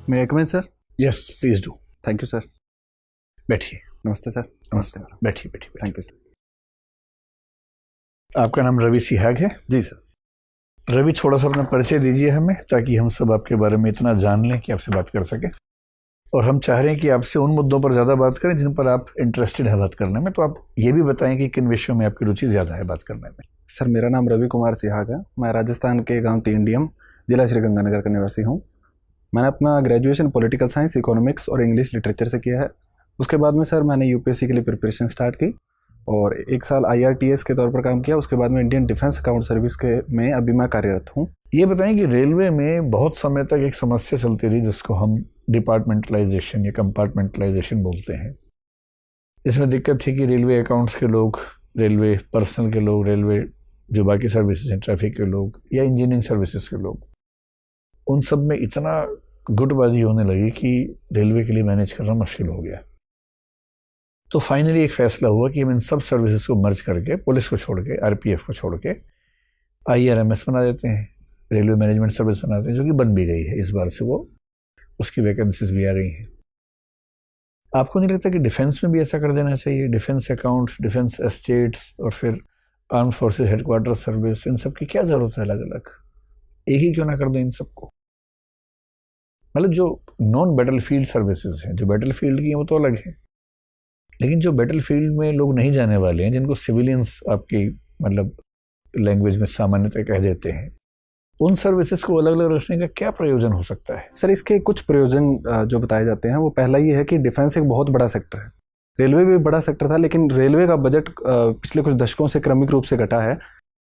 May I come in sir? Yes please do. Thank you sir. बैठिए। नमस्ते sir. नमस्ते। बैठिए बैठिए। Thank you sir. आपका नाम रवि सिहाग है? जी सर। रवि, थोड़ा सा अपना परिचय दीजिए हमें, ताकि हम सब आपके बारे में इतना जान लें कि आपसे बात कर सकें। और हम चाह रहे हैं कि आपसे उन मुद्दों पर ज़्यादा बात करें जिन पर आप इंटरेस्टेड है बात करने में। तो आप ये भी बताएं कि किन विषयों में आपकी रुचि ज़्यादा है बात करने में। सर, मेरा नाम रवि कुमार सिहाग है। मैं राजस्थान के गांव तीनडीएम, जिला श्रीगंगानगर का निवासी हूं। मैंने अपना ग्रेजुएशन पॉलिटिकल साइंस, इकोनॉमिक्स और इंग्लिश लिटरेचर से किया है। उसके बाद में सर मैंने यूपीएससी के लिए प्रिपरेशन स्टार्ट की और 1 साल IRTS के तौर पर काम किया। उसके बाद में इंडियन डिफेंस अकाउंट सर्विस के में अभी मैं कार्यरत हूँ। ये बताएं कि रेलवे में बहुत समय तक एक समस्या चलती रही जिसको हम डिपार्टमेंटलाइजेशन या कंपार्टमेंटलाइजेशन बोलते हैं। इसमें दिक्कत थी कि रेलवे अकाउंट्स के लोग, रेलवे पर्सनल के लोग, रेलवे जो बाकी सर्विसेज हैं, ट्रैफिक के लोग या इंजीनियरिंग सर्विसेज के लोग, उन सब में इतना गुटबाजी होने लगी कि रेलवे के लिए मैनेज करना मुश्किल हो गया। तो फाइनली एक फैसला हुआ कि हम इन सब सर्विसेज को मर्ज करके, पुलिस को छोड़ के, RPF को छोड़ के IRMS बना देते हैं, रेलवे मैनेजमेंट सर्विस बनाते हैं, जो कि बन भी गई है। इस बार से वो उसकी वैकेंसीज भी आ गई हैं। आपको नहीं लगता कि डिफेंस में भी ऐसा कर देना चाहिए? डिफेंस अकाउंट्स, डिफेंस एस्टेट्स और फिर आर्म फोर्सेस हेडक्वार्टर सर्विस, इन सब की क्या ज़रूरत है? अलग अलग एक ही क्यों ना कर दें इन सबको? मतलब जो नॉन बैटल फील्ड सर्विसेज हैं, जो बैटल फील्ड की हैं वो तो अलग है, लेकिन जो बैटल फील्ड में लोग नहीं जाने वाले हैं, जिनको सिविलियंस आपकी मतलब लैंग्वेज में सामान्यतः कह देते हैं, उन सर्विसेज को अलग अलग रखने का क्या प्रयोजन हो सकता है? सर, इसके कुछ प्रयोजन जो बताए जाते हैं वो पहला ये है कि डिफेंस एक बहुत बड़ा सेक्टर है। रेलवे भी बड़ा सेक्टर था, लेकिन रेलवे का बजट पिछले कुछ दशकों से क्रमिक रूप से घटा है।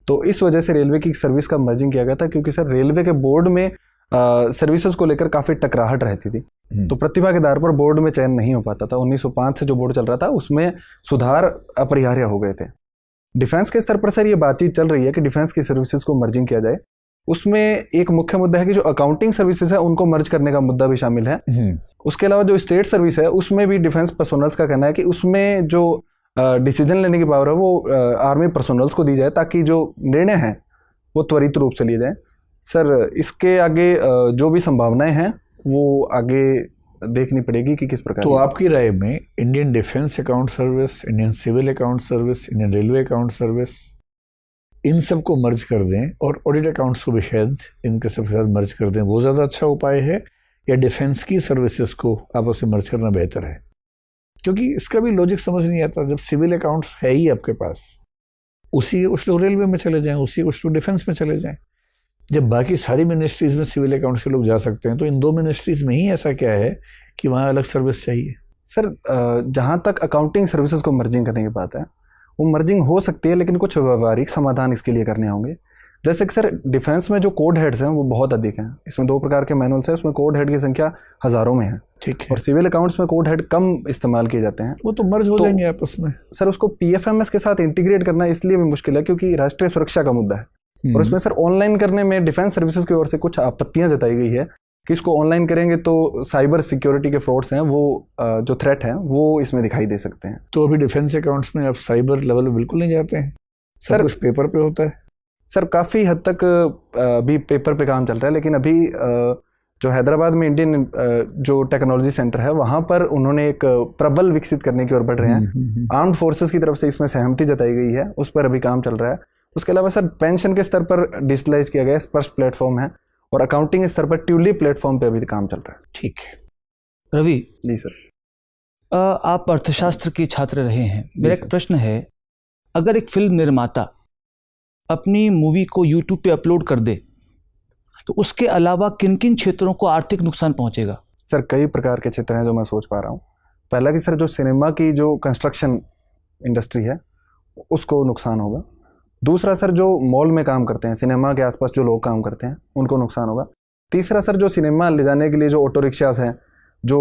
तो इस वजह से रेलवे की सर्विस का मर्जिंग किया गया था, क्योंकि सर रेलवे के बोर्ड में सर्विसेज को लेकर काफ़ी टकराहट रहती थी। तो प्रतिभा के आधार पर बोर्ड में चयन नहीं हो पाता था। 1905 से जो बोर्ड चल रहा था उसमें सुधार अपरिहार्य हो गए थे। डिफेंस के स्तर पर सर ये बातचीत चल रही है कि डिफेंस की सर्विसेज को मर्जिंग किया जाए। उसमें एक मुख्य मुद्दा है कि जो अकाउंटिंग सर्विसेज है उनको मर्ज करने का मुद्दा भी शामिल है। उसके अलावा जो स्टेट सर्विस है उसमें भी डिफेंस पर्सोनल्स का कहना है कि उसमें जो डिसीजन लेने की पावर है वो आर्मी पर्सोनल्स को दी जाए, ताकि जो निर्णय हैं वो त्वरित रूप से लिए जाए। सर, इसके आगे जो भी संभावनाएं हैं वो आगे देखनी पड़ेगी कि किस प्रकार। तो आपकी राय में Indian defence account service, Indian civil account service, Indian railway account service, इन सब को मर्ज कर दें और ऑडिट अकाउंट्स को भी शायद इनके सबके साथ मर्ज कर दें, वो ज़्यादा अच्छा उपाय है, या डिफेंस की सर्विसेज को आपस में मर्ज करना बेहतर है? क्योंकि इसका भी लॉजिक समझ नहीं आता। जब सिविल अकाउंट्स है ही आपके पास, उसी कुछ लोग रेलवे में चले जाएं, उसी कुछ लोग डिफेंस में चले जाएं। जब बाकी सारी मिनिस्ट्रीज में सिविल अकाउंट्स के लोग जा सकते हैं, तो इन 2 मिनिस्ट्रीज में ही ऐसा क्या है कि वहाँ अलग सर्विस चाहिए? सर, जहाँ तक अकाउंटिंग सर्विसेज को मर्जिंग करने की बात है, वो मर्जिंग हो सकती है, लेकिन कुछ व्यावहारिक समाधान इसके लिए करने होंगे। जैसे कि सर डिफेंस में जो कोड हेड्स हैं वो बहुत अधिक हैं। इसमें 2 प्रकार के मैनुअल्स हैं, उसमें कोड हेड की संख्या हज़ारों में है। ठीक है। और सिविल अकाउंट्स में कोड हेड कम इस्तेमाल किए जाते हैं। वो तो मर्ज हो जाएंगे आपस में। सर, उसको PFMS के साथ इंटीग्रेट करना इसलिए भी मुश्किल है क्योंकि राष्ट्रीय सुरक्षा का मुद्दा है। और उसमें सर ऑनलाइन करने में डिफेंस सर्विसेज की ओर से कुछ आपत्तियां जताई गई है कि इसको ऑनलाइन करेंगे तो साइबर सिक्योरिटी के फ्रॉड्स हैं, वो जो थ्रेट हैं वो इसमें दिखाई दे सकते हैं। तो अभी डिफेंस अकाउंट्स में आप साइबर लेवल में बिल्कुल नहीं जाते हैं? सर कुछ पेपर पे होता है? सर काफ़ी हद तक अभी पेपर पे काम चल रहा है, लेकिन अभी जो हैदराबाद में इंडियन जो टेक्नोलॉजी सेंटर है वहाँ पर उन्होंने एक प्रबल विकसित करने की ओर बढ़ रहे हैं। आर्म्ड फोर्सेस की तरफ से इसमें सहमति जताई गई है, उस पर अभी काम चल रहा है। उसके अलावा सर पेंशन के स्तर पर डिजिटलाइज किया गया स्पर्श प्लेटफॉर्म है, और अकाउंटिंग स्तर पर ट्यूली प्लेटफॉर्म पे अभी काम चल रहा है। ठीक है। रवि जी सर। आप अर्थशास्त्र के छात्र रहे हैं। मेरा एक प्रश्न है, अगर एक फिल्म निर्माता अपनी मूवी को YouTube पे अपलोड कर दे तो उसके अलावा किन किन क्षेत्रों को आर्थिक नुकसान पहुंचेगा? सर कई प्रकार के क्षेत्र हैं जो मैं सोच पा रहा हूँ। पहला कि सर जो सिनेमा की जो कंस्ट्रक्शन इंडस्ट्री है उसको नुकसान होगा। दूसरा सर जो मॉल में काम करते हैं, सिनेमा के आसपास जो लोग काम करते हैं उनको नुकसान होगा। तीसरा सर जो सिनेमा ले जाने के लिए जो ऑटो रिक्शास हैं, जो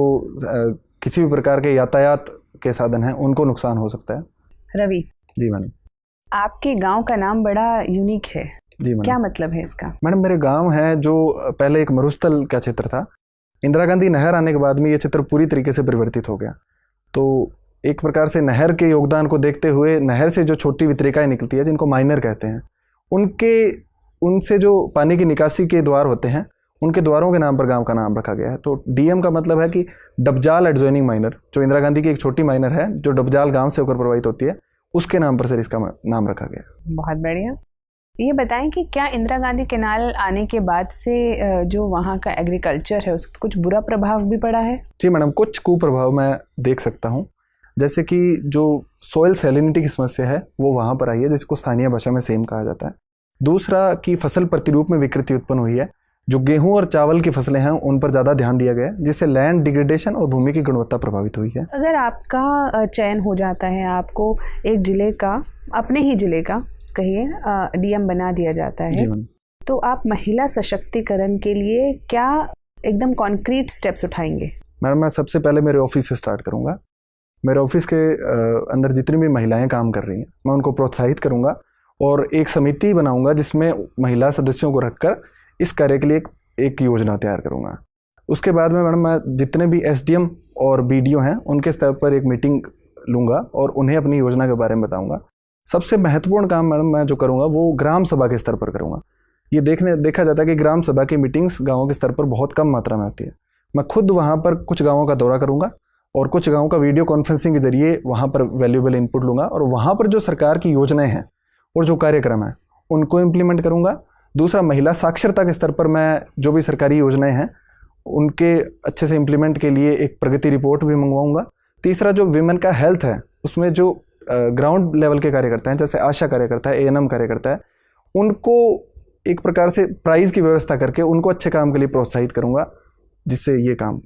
किसी भी प्रकार के यातायात के साधन हैं, उनको नुकसान हो सकता है। रवि जी मैडम। आपके गांव का नाम बड़ा यूनिक है। जी मैडम। क्या मतलब है इसका? मैडम, मेरे गांव है जो पहले एक मरुस्थल का क्षेत्र था। इंदिरा गांधी नहर आने के बाद में ये क्षेत्र पूरी तरीके से परिवर्तित हो गया। तो एक प्रकार से नहर के योगदान को देखते हुए नहर से जो छोटी वितरिकाएं निकलती है जिनको माइनर कहते हैं, उनसे जो पानी की निकासी के द्वार होते हैं उनके द्वारों के नाम पर गांव का नाम रखा गया है। तो डीएम का मतलब है कि डबजाल एडजॉइनिंग माइनर, जो इंदिरा गांधी की एक छोटी माइनर है जो डबजाल गांव से होकर प्रवाहित होती है, उसके नाम पर सर इसका नाम रखा गया। बहुत बढ़िया। ये बताएं कि क्या इंदिरा गांधी कैनाल आने के बाद से जो वहाँ का एग्रीकल्चर है उस पर कुछ बुरा प्रभाव भी पड़ा है? जी मैडम, कुछ कुप्रभाव मैं देख सकता हूँ। जैसे कि जो सॉइल सैलिनिटी की समस्या है वो वहाँ पर आई है, जिसको स्थानीय भाषा में सेम कहा जाता है। दूसरा कि फसल प्रतिरूप में विकृति उत्पन्न हुई है। जो गेहूं और चावल की फसलें हैं उन पर ज़्यादा ध्यान दिया गया है, जिससे लैंड डिग्रेडेशन और भूमि की गुणवत्ता प्रभावित हुई है। अगर आपका चयन हो जाता है, आपको एक जिले का, अपने ही जिले का कहिए, डीएम बना दिया जाता है, तो आप महिला सशक्तिकरण के लिए क्या एकदम कॉन्क्रीट स्टेप्स उठाएंगे? मैडम, मैं सबसे पहले मेरे ऑफिस से स्टार्ट करूँगा। मेरे ऑफिस के अंदर जितनी भी महिलाएं काम कर रही हैं मैं उनको प्रोत्साहित करूँगा और एक समिति बनाऊँगा जिसमें महिला सदस्यों को रखकर इस कार्य के लिए एक योजना तैयार करूँगा। उसके बाद में मैडम मैं जितने भी एसडीएम और बीडीओ हैं उनके स्तर पर एक मीटिंग लूँगा और उन्हें अपनी योजना के बारे में बताऊँगा। सबसे महत्वपूर्ण काम मैडम मैं जो करूँगा वो ग्राम सभा के स्तर पर करूँगा। ये देखा जाता है कि ग्राम सभा की मीटिंग्स गाँवों के स्तर पर बहुत कम मात्रा में होती है। मैं खुद वहाँ पर कुछ गाँवों का दौरा करूँगा और कुछ गाँवों का वीडियो कॉन्फ्रेंसिंग के जरिए वहाँ पर वैल्यूएबल इनपुट लूँगा और वहाँ पर जो सरकार की योजनाएं हैं और जो कार्यक्रम हैं उनको इम्प्लीमेंट करूँगा। दूसरा, महिला साक्षरता के स्तर पर मैं जो भी सरकारी योजनाएं हैं उनके अच्छे से इम्प्लीमेंट के लिए एक प्रगति रिपोर्ट भी मंगवाऊँगा। तीसरा, जो विमेन का हेल्थ है उसमें जो ग्राउंड लेवल के कार्यकर्ता हैं, जैसे आशा कार्यकर्ता है, एएनएम कार्यकर्ता है, उनको एक प्रकार से प्राइज़ की व्यवस्था करके उनको अच्छे काम के लिए प्रोत्साहित करूँगा, जिससे ये काम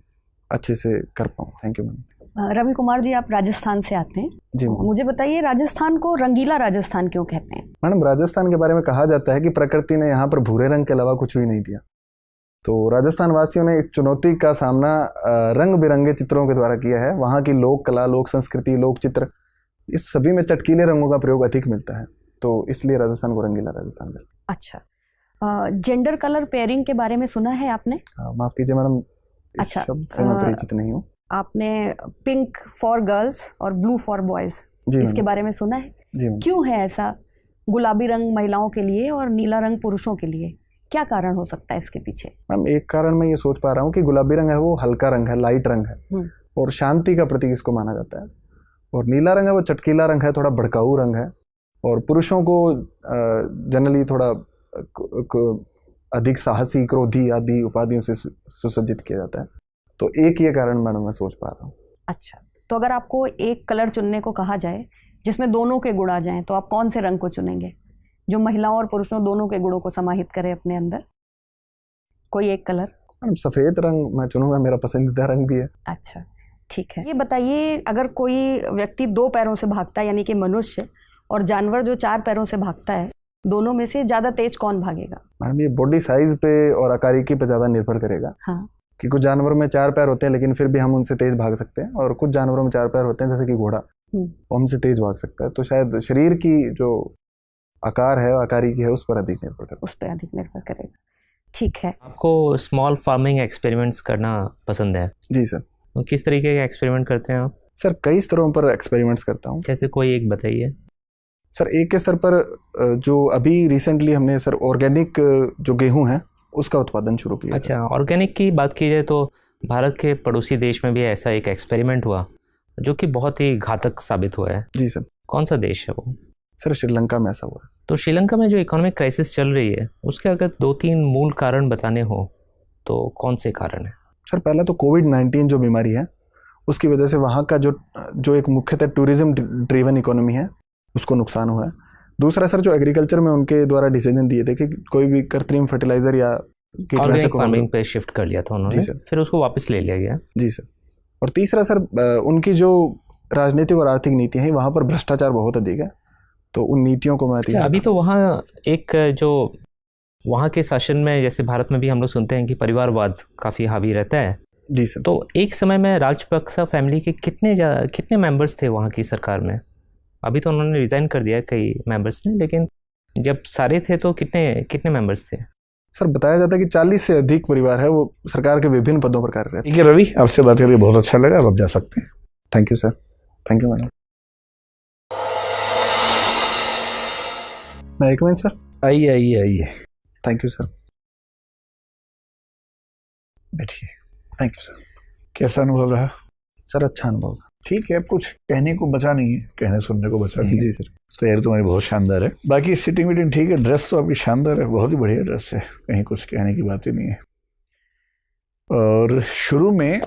अच्छे से कर पाऊँ। Thank you ma'am. Ravi Kumar ji, आप राजस्थान से आते हैं जी तो मुझे बताइए, राजस्थान को रंगीला राजस्थान क्यों कहते हैं? मैडम, राजस्थान के बारे में कहा जाता है कि प्रकृति ने यहाँ पर भूरे रंग के अलावा कुछ भी नहीं दिया। तो राजस्थान वासियों ने इस चुनौती का सामना रंग बिरंगे चित्रों के द्वारा किया है। वहाँ की लोक कला, लोक संस्कृति, लोक चित्र, इस सभी में चटकीले रंगों का प्रयोग अधिक मिलता है, तो इसलिए राजस्थान को रंगीला राजस्थान कहते हैं। अच्छा, जेंडर कलर पेयरिंग के बारे में सुना है आपने? माफ कीजिए मैडम, इस अच्छा, शब्द से मैं परिचित नहीं हूँ। आपने पिंक फॉर गर्ल्स और ब्लू फॉर बॉयज इसके बारे में सुना है? क्यों है ऐसा? गुलाबी रंग महिलाओं के लिए और नीला रंग पुरुषों के लिए, क्या कारण हो सकता है इसके पीछे? मैम, एक कारण मैं ये सोच पा रहा हूँ कि गुलाबी रंग है वो हल्का रंग है, लाइट रंग है और शांति का प्रतीक इसको माना जाता है, और नीला रंग है वो चटकीला रंग है, थोड़ा भड़काऊ रंग है, और पुरुषों को जनरली थोड़ा अधिक साहसी, क्रोधी आदि उपाधियों से सुसज्जित किया जाता है। तो एक ये कारण मैडम मैं सोच पा रहा हूँ। अच्छा, तो अगर आपको एक कलर चुनने को कहा जाए जिसमें दोनों के गुण आ जाएं, तो आप कौन से रंग को चुनेंगे जो महिलाओं और पुरुषों दोनों के गुणों को समाहित करे अपने अंदर? कोई एक कलर? मैडम, सफ़ेद रंग मैं चुनूंगा, मेरा पसंदीदा रंग भी है। अच्छा, ठीक है। ये बताइए, अगर कोई व्यक्ति 2 पैरों से भागता है, यानी कि मनुष्य, और जानवर जो 4 पैरों से भागता है, दोनों में से ज़्यादा तेज कौन भागेगा? मैडम, ये बॉडी साइज पे और आकारिकी पे ज़्यादा निर्भर करेगा। हाँ, कि कुछ जानवरों में 4 पैर होते हैं लेकिन फिर भी हम उनसे तेज भाग सकते हैं, और कुछ जानवरों में 4 पैर होते हैं जैसे कि घोड़ा, वो हमसे तेज भाग सकता है। तो शायद शरीर की जो आकार है, आकारिकी है, उस पर अधिक निर्भर करेगा। उस पर अधिक निर्भर करेगा। ठीक है। आपको स्मॉल फार्मिंग एक्सपेरिमेंट्स करना पसंद है? जी सर। तो किस तरीके के एक्सपेरिमेंट करते हैं आप? सर, कई स्तरों पर एक्सपेरिमेंट्स करता हूँ। जैसे कोई एक बताइए। सर, एक के स्तर पर जो अभी रिसेंटली हमने सर ऑर्गेनिक जो गेहूँ है उसका उत्पादन शुरू किया। अच्छा, ऑर्गेनिक की बात की जाए तो भारत के पड़ोसी देश में भी ऐसा एक एक्सपेरिमेंट हुआ जो कि बहुत ही घातक साबित हुआ है। जी सर। कौन सा देश है वो? सर, श्रीलंका में ऐसा हुआ है। तो श्रीलंका में जो इकोनॉमिक क्राइसिस चल रही है उसके अगर 2-3 मूल कारण बताने हो तो कौन से कारण है? सर, पहला तो कोविड-19 जो बीमारी है उसकी वजह से वहाँ का जो एक मुख्यतः टूरिज्म ड्रिवन इकोनॉमी है उसको नुकसान हुआ है। दूसरा सर, जो एग्रीकल्चर में उनके द्वारा डिसीजन दिए थे कि कोई भी कृत्रिम फर्टिलाइजर या ऑर्गेनिक फार्मिंग पे शिफ्ट कर लिया था उन्होंने। जी सर। फिर उसको वापस ले लिया गया। जी सर। और तीसरा सर, उनकी जो राजनीतिक और आर्थिक नीतियाँ हैं वहाँ पर भ्रष्टाचार बहुत अधिक है, तो उन नीतियों को मैं अभी तो वहाँ एक जो वहाँ के शासन में, जैसे भारत में भी हम लोग सुनते हैं कि परिवारवाद काफ़ी हावी रहता है। जी सर। तो एक समय में राजपक्सा फैमिली के कितने मेंबर्स थे वहाँ की सरकार में? अभी तो उन्होंने रिज़ाइन कर दिया कई मेंबर्स ने, लेकिन जब सारे थे तो कितने मेंबर्स थे? सर, बताया जाता है कि 40 से अधिक परिवार है वो सरकार के विभिन्न पदों पर कार्यरत। ठीक है रवि, आपसे बात करके बहुत अच्छा लगा, अब जा सकते हैं। Thank you sir. Thank you madam. मैं एक मिनट सर। आइए। Thank you sir. बैठिए। Thank you sir. कैसा अनुभव रहा? सर अच्छा अनुभव था। ठीक है, अब कुछ कहने को बचा नहीं है, कहने सुनने को बचा नहीं है। जी सर। तैयारी तुम्हारी बहुत शानदार है, बाकी सीटिंग वीटिंग ठीक है, ड्रेस तो आपकी शानदार है, बहुत ही बढ़िया ड्रेस है, कहीं कुछ कहने की बात ही नहीं है। और शुरू में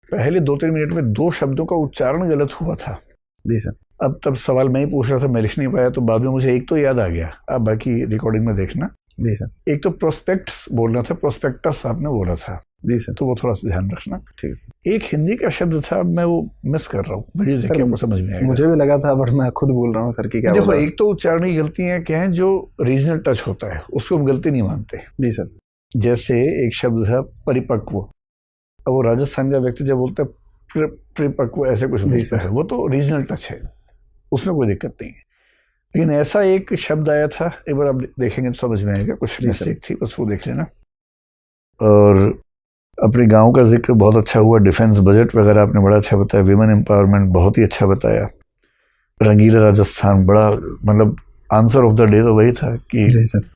पहले 2-3 मिनट में 2 शब्दों का उच्चारण गलत हुआ था। जी सर। अब तब सवाल मैं ही पूछ रहा था, मैं लिख नहीं पाया, तो बाद में मुझे एक तो याद आ गया, आप बाकी रिकॉर्डिंग में देखना। जी सर। एक तो प्रोस्पेक्ट्स बोलना था, प्रोस्पेक्टस आपने बोला था। जी सर। तो वो थोड़ा सा ध्यान रखना। ठीक है। एक हिंदी का शब्द था, मैं वो मिस कर रहा हूँ, वीडियो देख के आपको समझ में आएगा। मुझे भी लगा था, बट मैं खुद बोल रहा हूँ सर की क्या। देखो, एक तो उच्चारण की गलतियां क्या हैं, जो रीजनल टच होता है उसको हम गलती नहीं मानते। जी सर। जैसे एक शब्द था परिपक्व, अब वो राजस्थान का व्यक्ति जब बोलता है परिपक्व ऐसे कुछ बोलता है, वो तो रीजनल टच है, उसमें कोई दिक्कत नहीं है। लेकिन ऐसा एक शब्द आया था, एक बार आप देखेंगे तो समझ में आएगा, कुछ मिस्टेक थी, बस वो देख लेना। और अपने गांव का जिक्र बहुत अच्छा हुआ, डिफेंस बजट वगैरह आपने बड़ा अच्छा बताया, विमेन एम्पावरमेंट बहुत ही अच्छा बताया, रंगीला राजस्थान, बड़ा मतलब आंसर ऑफ द डे तो वही था कि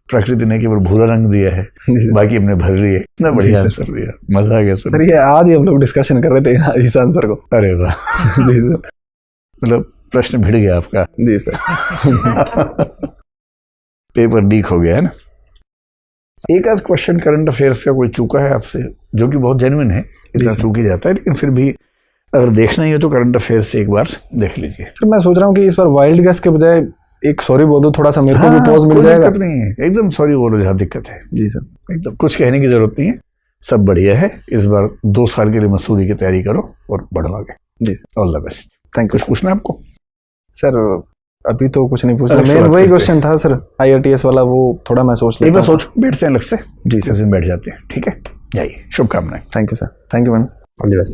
प्रकृति ने केवल भूरा रंग दिया है, बाकी हमने भर रही है। इतना बढ़िया आंसर दिया, मजा आ गया सर। ये आज ही हम लोग डिस्कशन कर रहे थे इस आंसर को। अरे वाह। जी सर, मतलब प्रश्न भिड़ गया आपका। जी सर। पेपर लीक हो गया है ना। एक आध क्वेश्चन करंट अफेयर्स का कोई चूका है आपसे, जो कि बहुत जेन्युइन है, इतना चूक ही जाता है, लेकिन फिर भी अगर देखना ही है तो करंट अफेयर्स से एक बार देख लीजिए। सर मैं सोच रहा हूँ कि इस बार वाइल्ड गेस के बजाय एक सॉरी बोल दो, थोड़ा सा मेरे को भी पॉज मिल जाएगा। दिक्कत नहीं है, एकदम सॉरी बोलो जहाँ दिक्कत है। जी सर। एकदम कुछ कहने की जरूरत नहीं है, सब बढ़िया है। इस बार 2 साल के लिए मसूरी की तैयारी करो और बढ़ो आगे। जी sir. All the best. Thank you. कुछ पूछना है आपको? सर अभी तो कुछ नहीं पूछा, मेन वही क्वेश्चन था सर, IRTS वाला, वो थोड़ा मैं सोच लेता हूँ। एक बार सोचो, बैठते हैं अलग से। जी किसी दिन बैठ जाते हैं, ठीक है, जाइए, शुभकामनाएं। Thank you sir. Thank you ma'am. All the best.